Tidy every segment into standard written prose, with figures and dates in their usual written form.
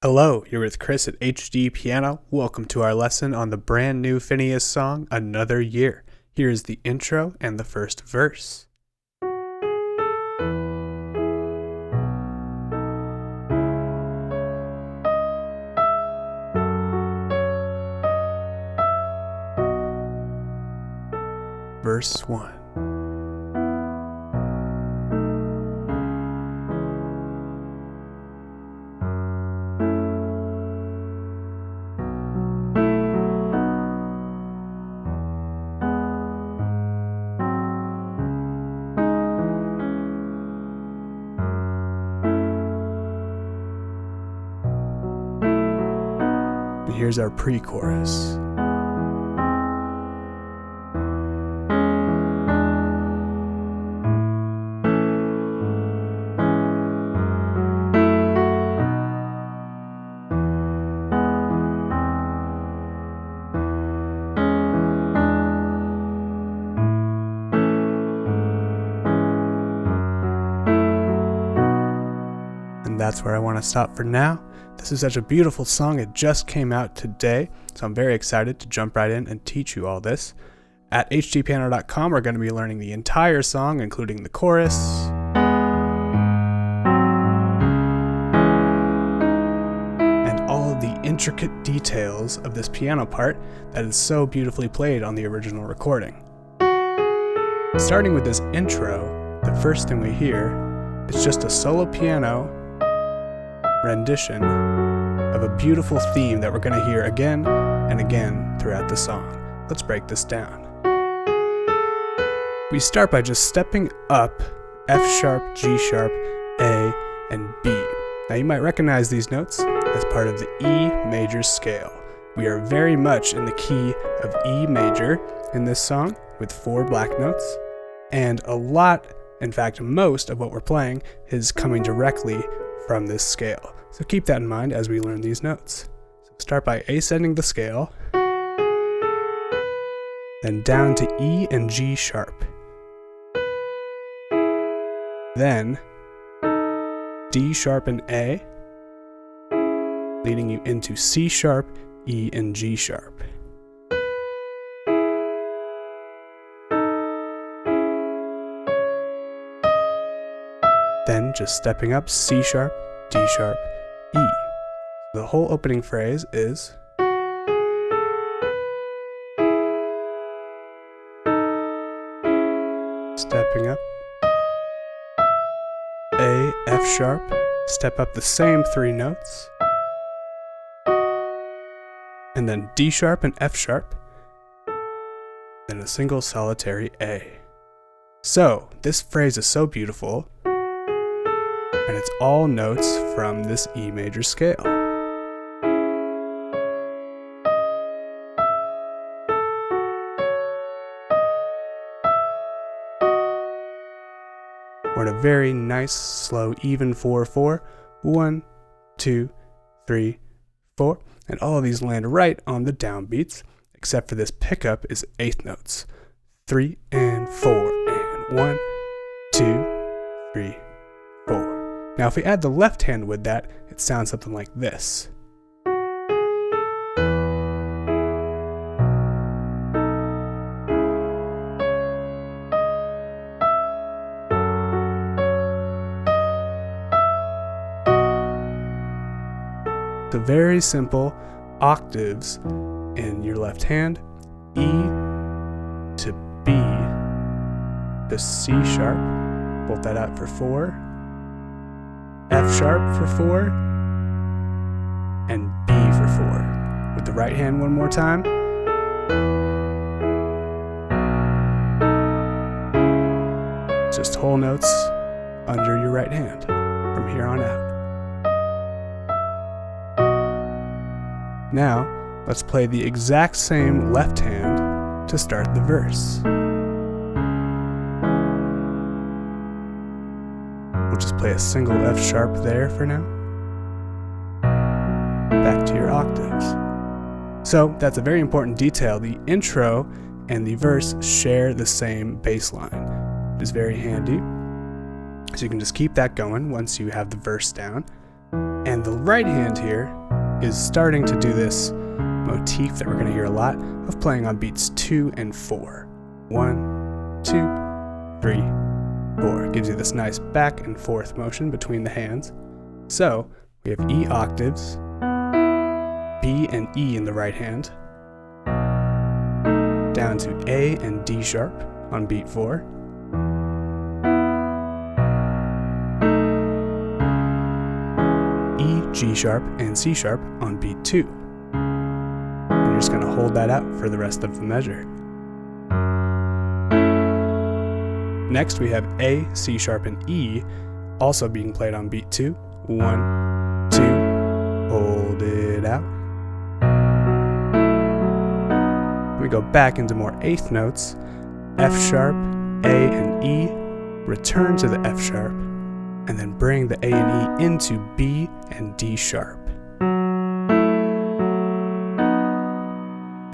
Hello, you're with Chris at HDpiano. Welcome to our lesson on the brand new Finneas song, Another Year. Here is the intro and the first verse. Verse 1. Here's our pre-chorus. And that's where I want to stop for now. This is such a beautiful song. It just came out today, so I'm very excited to jump right in and teach you all this. At HDpiano.com, we're going to be learning the entire song, including the chorus, and all of the intricate details of this piano part that is so beautifully played on the original recording. Starting with this intro, the first thing we hear is just a solo piano rendition of a beautiful theme that we're going to hear again and again throughout the song. Let's break this down. We start by just stepping up F sharp, G sharp, A, and B. Now you might recognize these notes as part of the E major scale. We are very much in the key of E major in this song with 4 black notes, and a lot, in fact most of what we're playing is coming directly from this scale. So keep that in mind as we learn these notes. So start by ascending the scale, then down to E and G sharp, then D sharp and A, leading you into C sharp, E and G sharp. Then just stepping up C sharp, D sharp, E. The whole opening phrase is stepping up A, F sharp, step up the same 3 notes, and then D sharp and F sharp, then a single solitary A. So this phrase is so beautiful, and it's all notes from this E major scale. We're in a very nice, slow, even 4/4. 1, 2, 3, 4. And all of these land right on the downbeats, except for this pickup is 8th notes. 3 and 4 and 1, 2, 3, 4. Now if we add the left hand with that, it sounds something like this. So very simple octaves in your left hand. E to B to C sharp, bolt that out for 4. F sharp for 4, and B for 4. With the right hand one more time. Just whole notes under your right hand from here on out. Now, let's play the exact same left hand to start the verse. We'll just play a single F sharp there for now. Back to your octaves. So that's a very important detail. The intro and the verse share the same bass line. It is very handy. So you can just keep that going once you have the verse down. And the right hand here is starting to do this motif that we're going to hear a lot of playing on beats 2 and 4. 1, 2, 3, 4. It gives you this nice back and forth motion between the hands. So we have E octaves, B and E in the right hand, down to A and D sharp on beat 4, E, G sharp, and C sharp on beat 2. And you're just going to hold that out for the rest of the measure. Next we have A, C sharp, and E also being played on beat 2. 1, 2, hold it out. We go back into more eighth notes. F sharp, A and E, return to the F sharp, and then bring the A and E into B and D sharp.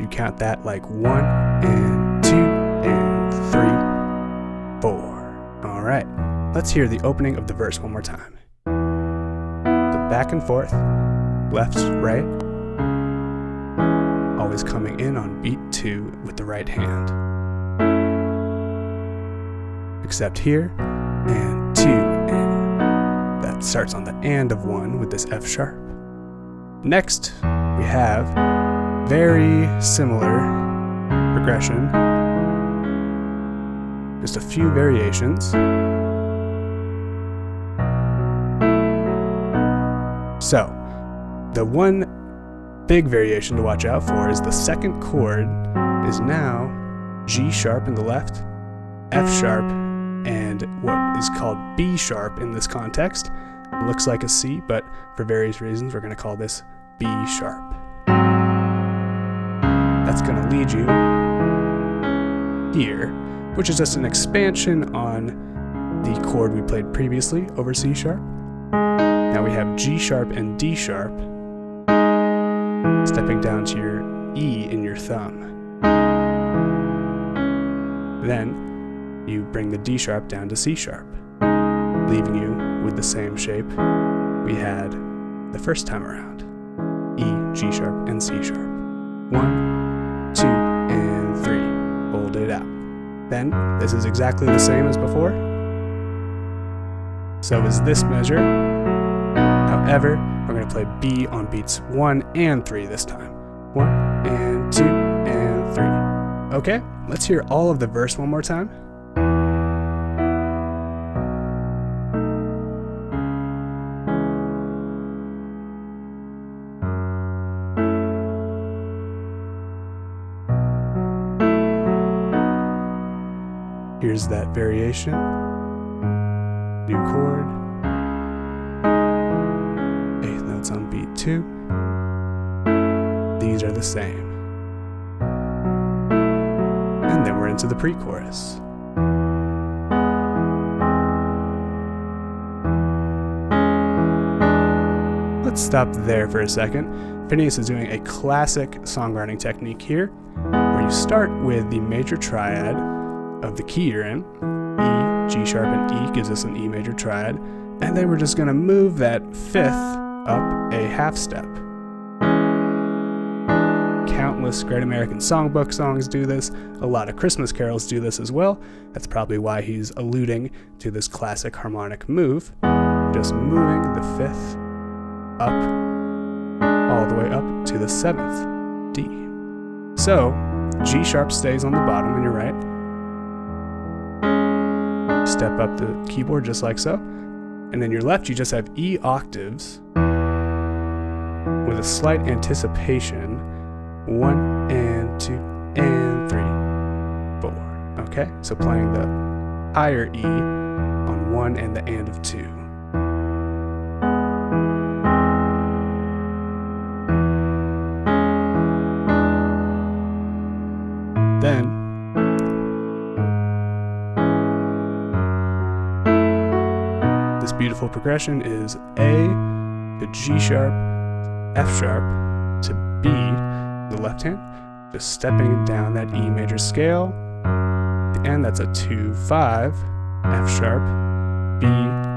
You count that like 1 and 2 and 3, 4. All right, let's hear the opening of the verse one more time. The back and forth, left, right, always coming in on beat 2 with the right hand. Except here, and 2, and that starts on the and of 1 with this F sharp. Next, we have very similar progression, just a few variations. So, the one big variation to watch out for is the second chord is now G sharp in the left, F sharp, and what is called B sharp in this context. It looks like a C, but for various reasons we're going to call this B sharp. That's going to lead you here, which is just an expansion on the chord we played previously over C sharp. Now we have G sharp and D sharp, stepping down to your E in your thumb. Then you bring the D sharp down to C sharp, leaving you with the same shape we had the first time around. E, G sharp, and C sharp. 1, 2, and 3. Hold it out. Then this is exactly the same as before. So is this measure. However, we're going to play B on beats 1 and 3 this time. 1 and 2 and 3. Okay, let's hear all of the verse one more time. Here's that variation. New chord. Eighth notes on beat 2. These are the same. And then we're into the pre-chorus. Let's stop there for a second. Finneas is doing a classic songwriting technique here, where you start with the major triad of the key you're in. E, G sharp, and E gives us an E major triad, and then we're just going to move that fifth up a half step. Countless Great American Songbook songs do this. A lot of Christmas carols do this as well. That's probably why he's alluding to this classic harmonic move. Just moving the fifth up, all the way up to the 7th, D. So, G sharp stays on the bottom on your right. Step up the keyboard just like so. And then your left, you just have E octaves with a slight anticipation. 1 and 2 and 3, 4. Okay, so playing the higher E on 1 and the and of 2. Then this beautiful progression is A to G sharp, F sharp to B, the left hand, just stepping down that E major scale. At the end, that's a 2-5, F sharp, B,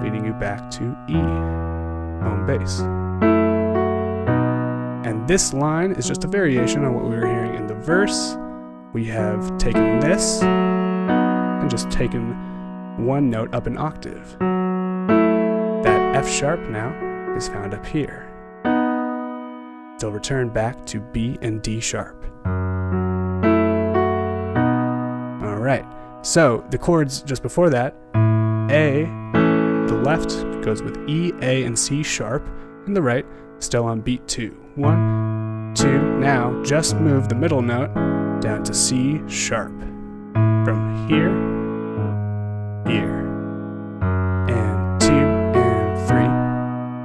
leading you back to E. home bass. And this line is just a variation on what we were hearing in the verse. We have taken this and just taken one note up an octave. That F sharp now is found up here. So return back to B and D sharp. Alright, so the chords just before that, A, the left goes with E, A, and C sharp, and the right still on beat 2. 1, 2, now just move the middle note down to C sharp. From here, here, and 2, and 3.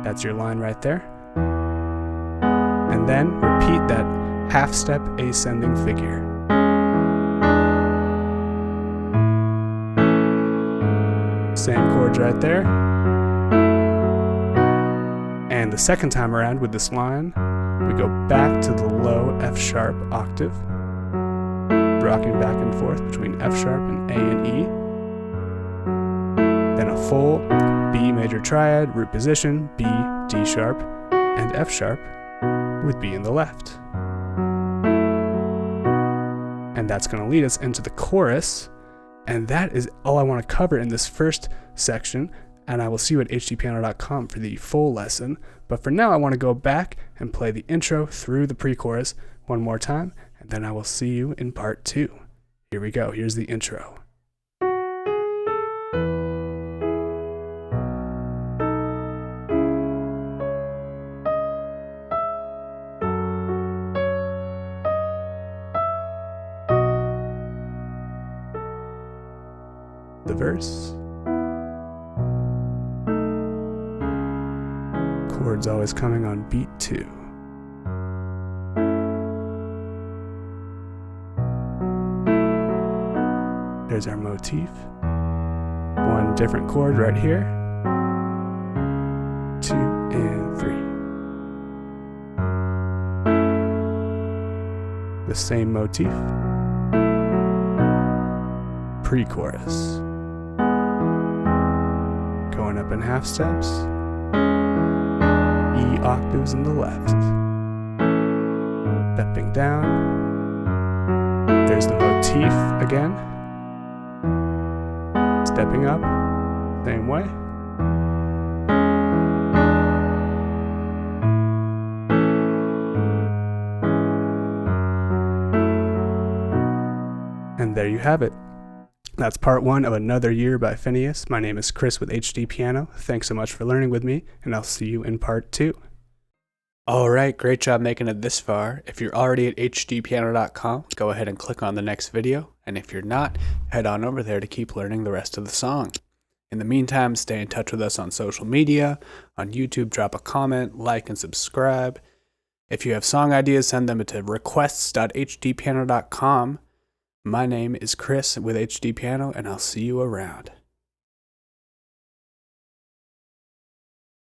That's your line right there. And then repeat that half step ascending figure. Same chords right there. And the second time around with this line, we go back to the low F sharp octave, rocking back and forth between F sharp and A and E. Then a full B major triad, root position, B, D sharp, and F sharp, with B in the left. And that's going to lead us into the chorus, and that is all I want to cover in this first section, and I will see you at HDpiano.com for the full lesson. But for now, I want to go back and play the intro through the pre-chorus one more time, and then I will see you in part 2. Here we go. Here's the intro. The verse. Chords always coming on beat 2. There's our motif. One different chord right here. 2 and 3. The same motif. Pre-chorus. Going up in half steps, E octaves in the left, stepping down, there's the motif again, stepping up, same way, and there you have it. That's part 1 of Another Year by Finneas. My name is Chris with HDpiano. Thanks so much for learning with me, and I'll see you in part 2. Alright, great job making it this far. If you're already at HDpiano.com, go ahead and click on the next video, and if you're not, head on over there to keep learning the rest of the song. In the meantime, stay in touch with us on social media. On YouTube, drop a comment, like, and subscribe. If you have song ideas, send them to requests.hdpiano.com. My name is Chris with HDpiano, and I'll see you around.